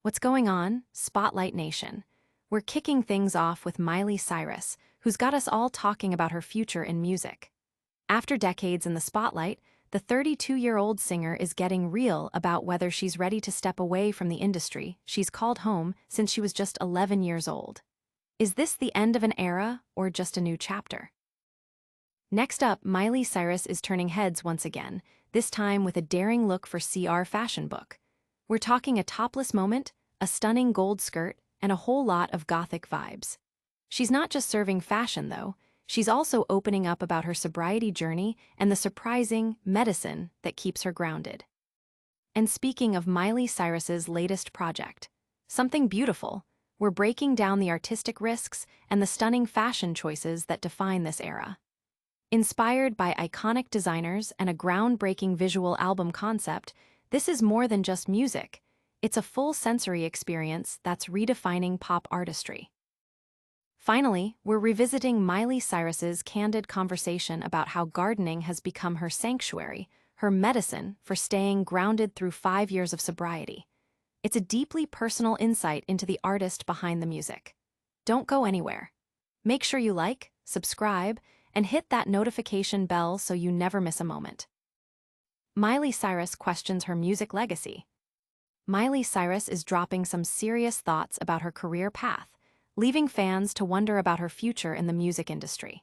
What's going on, Spotlight Nation? We're kicking things off with Miley Cyrus, who's got us all talking about her future in music. After decades in the spotlight, the 32-year-old singer is getting real about whether she's ready to step away from the industry she's called home since she was just 11 years old. Is this the end of an era or just a new chapter? Next up, Miley Cyrus is turning heads once again, this time with a daring look for CR fashion book. We're talking a topless moment, a stunning gold skirt, and a whole lot of gothic vibes. She's not just serving fashion, though. She's also opening up about her sobriety journey and the surprising medicine that keeps her grounded. And speaking of Miley Cyrus's latest project, something beautiful, we're breaking down the artistic risks and the stunning fashion choices that define this era. Inspired by iconic designers and a groundbreaking visual album concept, this is more than just music. It's a full sensory experience that's redefining pop artistry. Finally, we're revisiting Miley Cyrus's candid conversation about how gardening has become her sanctuary, her medicine for staying grounded through 5 years of sobriety. It's a deeply personal insight into the artist behind the music. Don't go anywhere. Make sure you like, subscribe, and hit that notification bell so you never miss a moment. Miley Cyrus questions her music legacy. Miley Cyrus is dropping some serious thoughts about her career path, leaving fans to wonder about her future in the music industry.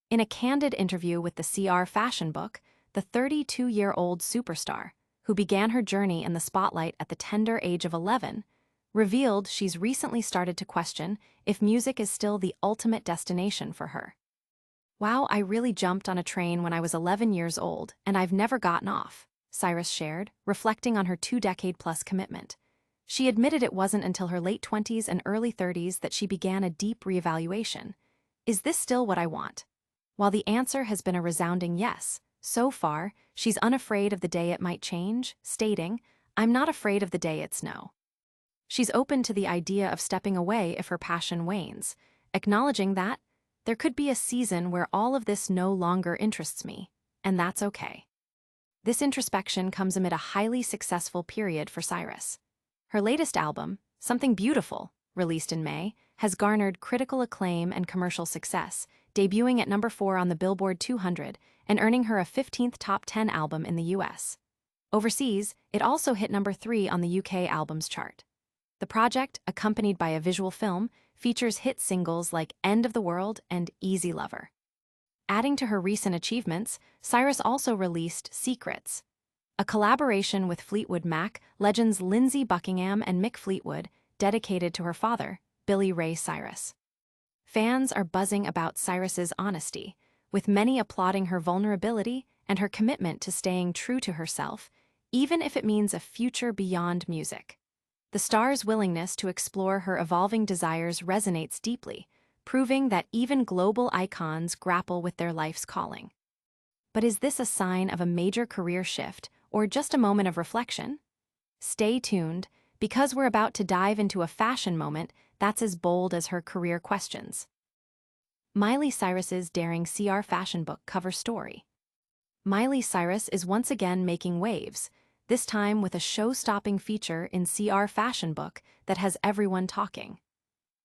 In a candid interview with the CR Fashion Book, the 32-year-old superstar, who began her journey in the spotlight at the tender age of 11, revealed she's recently started to question if music is still the ultimate destination for her. "Wow, I really jumped on a train when I was 11 years old, and I've never gotten off," Cyrus shared, reflecting on her 2-decade-plus commitment. She admitted it wasn't until her late 20s and early 30s that she began a deep reevaluation. Is this still what I want? While the answer has been a resounding yes, so far, she's unafraid of the day it might change, stating, "I'm not afraid of the day it's no." She's open to the idea of stepping away if her passion wanes, acknowledging that there could be a season where all of this no longer interests me, and that's okay. This introspection comes amid a highly successful period for Cyrus. Her latest album, Something Beautiful, released in May, has garnered critical acclaim and commercial success, debuting at number 4 on the Billboard 200 and earning her a 15th top 10 album in the US. Overseas, it also hit number 3 on the UK albums chart. The project, accompanied by a visual film, features hit singles like End of the World and Easy Lover. Adding to her recent achievements, Cyrus also released Secrets, a collaboration with Fleetwood Mac legends Lindsey Buckingham and Mick Fleetwood, dedicated to her father, Billy Ray Cyrus. Fans are buzzing about Cyrus's honesty, with many applauding her vulnerability and her commitment to staying true to herself, even if it means a future beyond music. The star's willingness to explore her evolving desires resonates deeply, proving that even global icons grapple with their life's calling. But is this a sign of a major career shift or just a moment of reflection? Stay tuned, because we're about to dive into a fashion moment that's as bold as her career questions. Miley Cyrus's daring CR Fashion Book cover story. Miley Cyrus is once again making waves, this time with a show-stopping feature in CR Fashion Book that has everyone talking.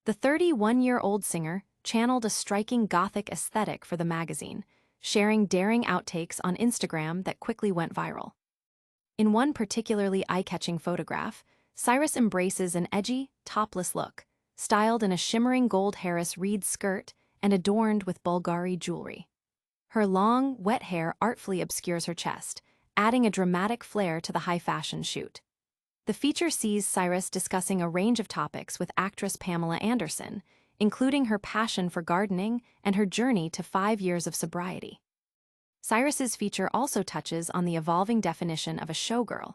The 31-year-old singer channeled a striking gothic aesthetic for the magazine, sharing daring outtakes on Instagram that quickly went viral. In one particularly eye-catching photograph, Cyrus embraces an edgy, topless look, styled in a shimmering gold Harris Reed skirt and adorned with Bulgari jewelry. Her long, wet hair artfully obscures her chest, adding a dramatic flair to the high-fashion shoot. The feature sees Cyrus discussing a range of topics with actress Pamela Anderson, including her passion for gardening and her journey to 5 years of sobriety. Cyrus's feature also touches on the evolving definition of a showgirl,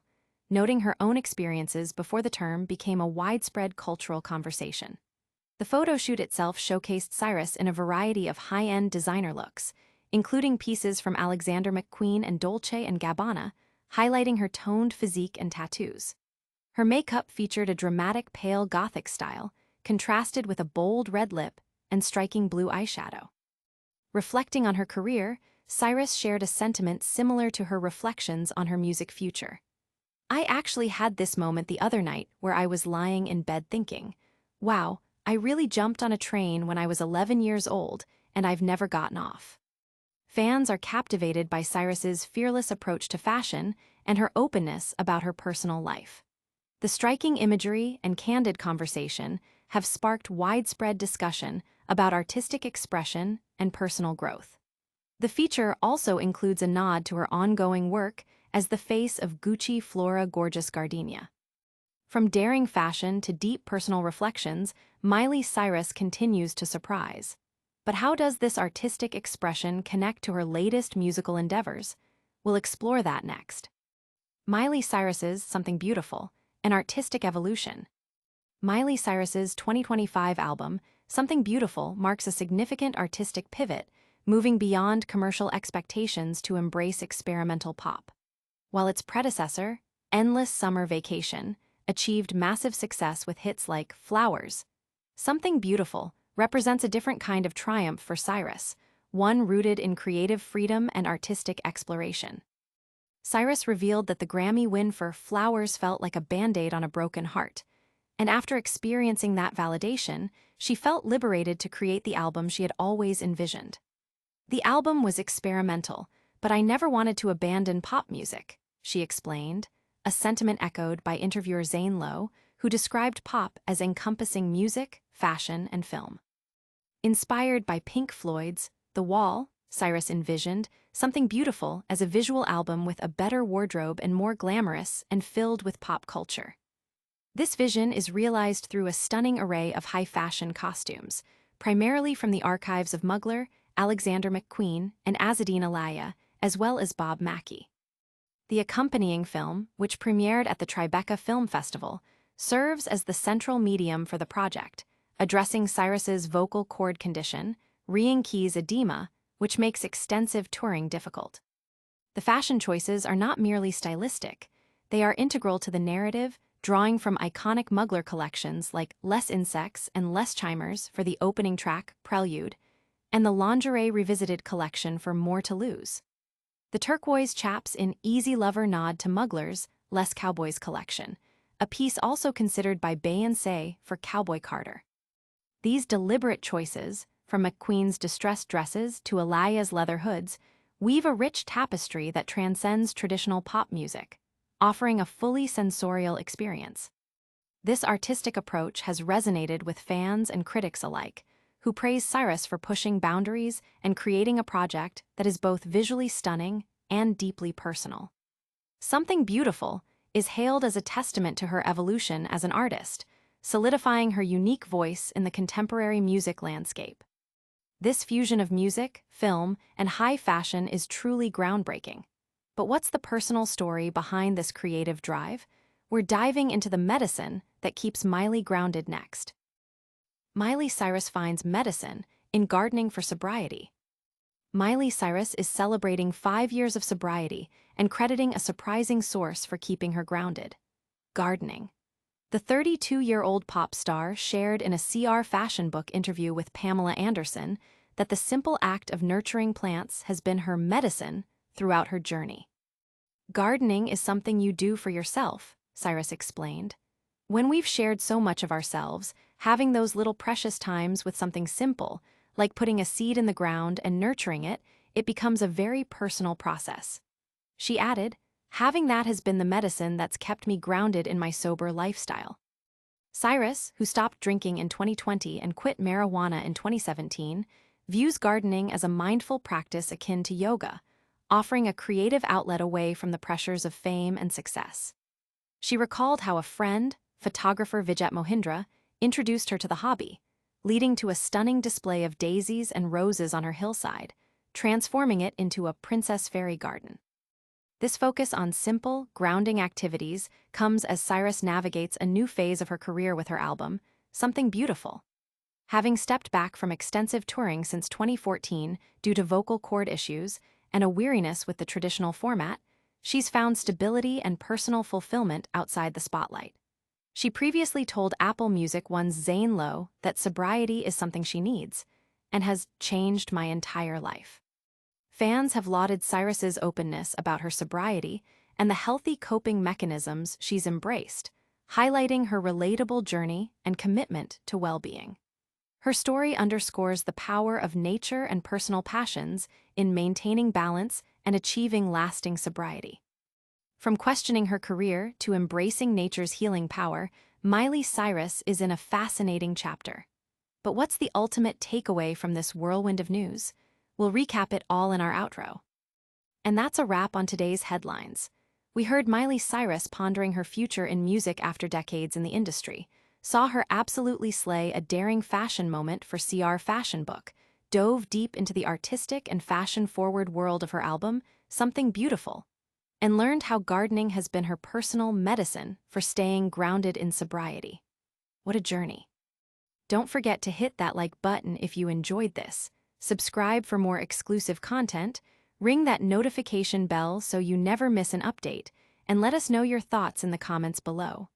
noting her own experiences before the term became a widespread cultural conversation. The photo shoot itself showcased Cyrus in a variety of high-end designer looks, including pieces from Alexander McQueen and Dolce & Gabbana, highlighting her toned physique and tattoos. Her makeup featured a dramatic pale gothic style, contrasted with a bold red lip and striking blue eyeshadow. Reflecting on her career, Cyrus shared a sentiment similar to her reflections on her music future. I actually had this moment the other night where I was lying in bed thinking, wow, I really jumped on a train when I was 11 years old, and I've never gotten off. Fans are captivated by Cyrus's fearless approach to fashion and her openness about her personal life. The striking imagery and candid conversation have sparked widespread discussion about artistic expression and personal growth. The feature also includes a nod to her ongoing work as the face of Gucci Flora Gorgeous Gardenia. From daring fashion to deep personal reflections, Miley Cyrus continues to surprise. But how does this artistic expression connect to her latest musical endeavors? We'll explore that next. Miley Cyrus's Something Beautiful, an artistic evolution. Miley Cyrus's 2025 album, Something Beautiful, marks a significant artistic pivot, moving beyond commercial expectations to embrace experimental pop. While its predecessor, Endless Summer Vacation, achieved massive success with hits like Flowers, Something Beautiful represents a different kind of triumph for Cyrus, one rooted in creative freedom and artistic exploration. Cyrus revealed that the Grammy win for Flowers felt like a Band-Aid on a broken heart, and after experiencing that validation, she felt liberated to create the album she had always envisioned. The album was experimental, but I never wanted to abandon pop music, she explained, a sentiment echoed by interviewer Zane Lowe, who described pop as encompassing music, fashion, and film. Inspired by Pink Floyd's The Wall, Cyrus envisioned Something Beautiful as a visual album with a better wardrobe and more glamorous and filled with pop culture. This vision is realized through a stunning array of high-fashion costumes, primarily from the archives of Mugler, Alexander McQueen, and Azzedine Alaïa, as well as Bob Mackie. The accompanying film, which premiered at the Tribeca Film Festival, serves as the central medium for the project, addressing Cyrus's vocal cord condition, Rian Key's edema, which makes extensive touring difficult. The fashion choices are not merely stylistic, they are integral to the narrative, drawing from iconic Mugler collections like Less Insects and Less Chimers for the opening track, Prelude, and the Lingerie Revisited collection for More to Lose. The turquoise chaps in Easy Lover nod to Mugler's Less Cowboys collection, a piece also considered by Beyoncé for Cowboy Carter. These deliberate choices, from McQueen's distressed dresses to Alaïa's leather hoods, weave a rich tapestry that transcends traditional pop music, offering a fully sensorial experience. This artistic approach has resonated with fans and critics alike, who praise Cyrus for pushing boundaries and creating a project that is both visually stunning and deeply personal. Something Beautiful is hailed as a testament to her evolution as an artist, solidifying her unique voice in the contemporary music landscape. This fusion of music, film, and high fashion is truly groundbreaking. But what's the personal story behind this creative drive? We're diving into the medicine that keeps Miley grounded next. Miley Cyrus finds medicine in gardening for sobriety. Miley Cyrus is celebrating 5 years of sobriety and crediting a surprising source for keeping her grounded: gardening. The 32-year-old pop star shared in a CR Fashion Book interview with Pamela Anderson that the simple act of nurturing plants has been her medicine throughout her journey. Gardening is something you do for yourself, Cyrus explained. When we've shared so much of ourselves, having those little precious times with something simple, like putting a seed in the ground and nurturing it, it becomes a very personal process. She added, having that has been the medicine that's kept me grounded in my sober lifestyle. Cyrus, who stopped drinking in 2020 and quit marijuana in 2017, views gardening as a mindful practice akin to yoga, offering a creative outlet away from the pressures of fame and success. She recalled how a friend, photographer Vijay Mohindra, introduced her to the hobby, leading to a stunning display of daisies and roses on her hillside, transforming it into a Princess Fairy garden. This focus on simple, grounding activities comes as Cyrus navigates a new phase of her career with her album, Something Beautiful. Having stepped back from extensive touring since 2014 due to vocal cord issues and a weariness with the traditional format, she's found stability and personal fulfillment outside the spotlight. She previously told Apple Music one's Zane Lowe that sobriety is something she needs, and has changed my entire life. Fans have lauded Cyrus's openness about her sobriety and the healthy coping mechanisms she's embraced, highlighting her relatable journey and commitment to well-being. Her story underscores the power of nature and personal passions in maintaining balance and achieving lasting sobriety. From questioning her career to embracing nature's healing power, Miley Cyrus is in a fascinating chapter. But what's the ultimate takeaway from this whirlwind of news? We'll recap it all in our outro. And that's a wrap on today's headlines. We heard Miley Cyrus pondering her future in music after decades in the industry, saw her absolutely slay a daring fashion moment for CR Fashion Book, dove deep into the artistic and fashion-forward world of her album, Something Beautiful, and learned how gardening has been her personal medicine for staying grounded in sobriety. What a journey. Don't forget to hit that like button if you enjoyed this, subscribe for more exclusive content, ring that notification bell so you never miss an update, and let us know your thoughts in the comments below.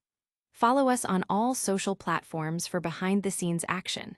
Follow us on all social platforms for behind-the-scenes action.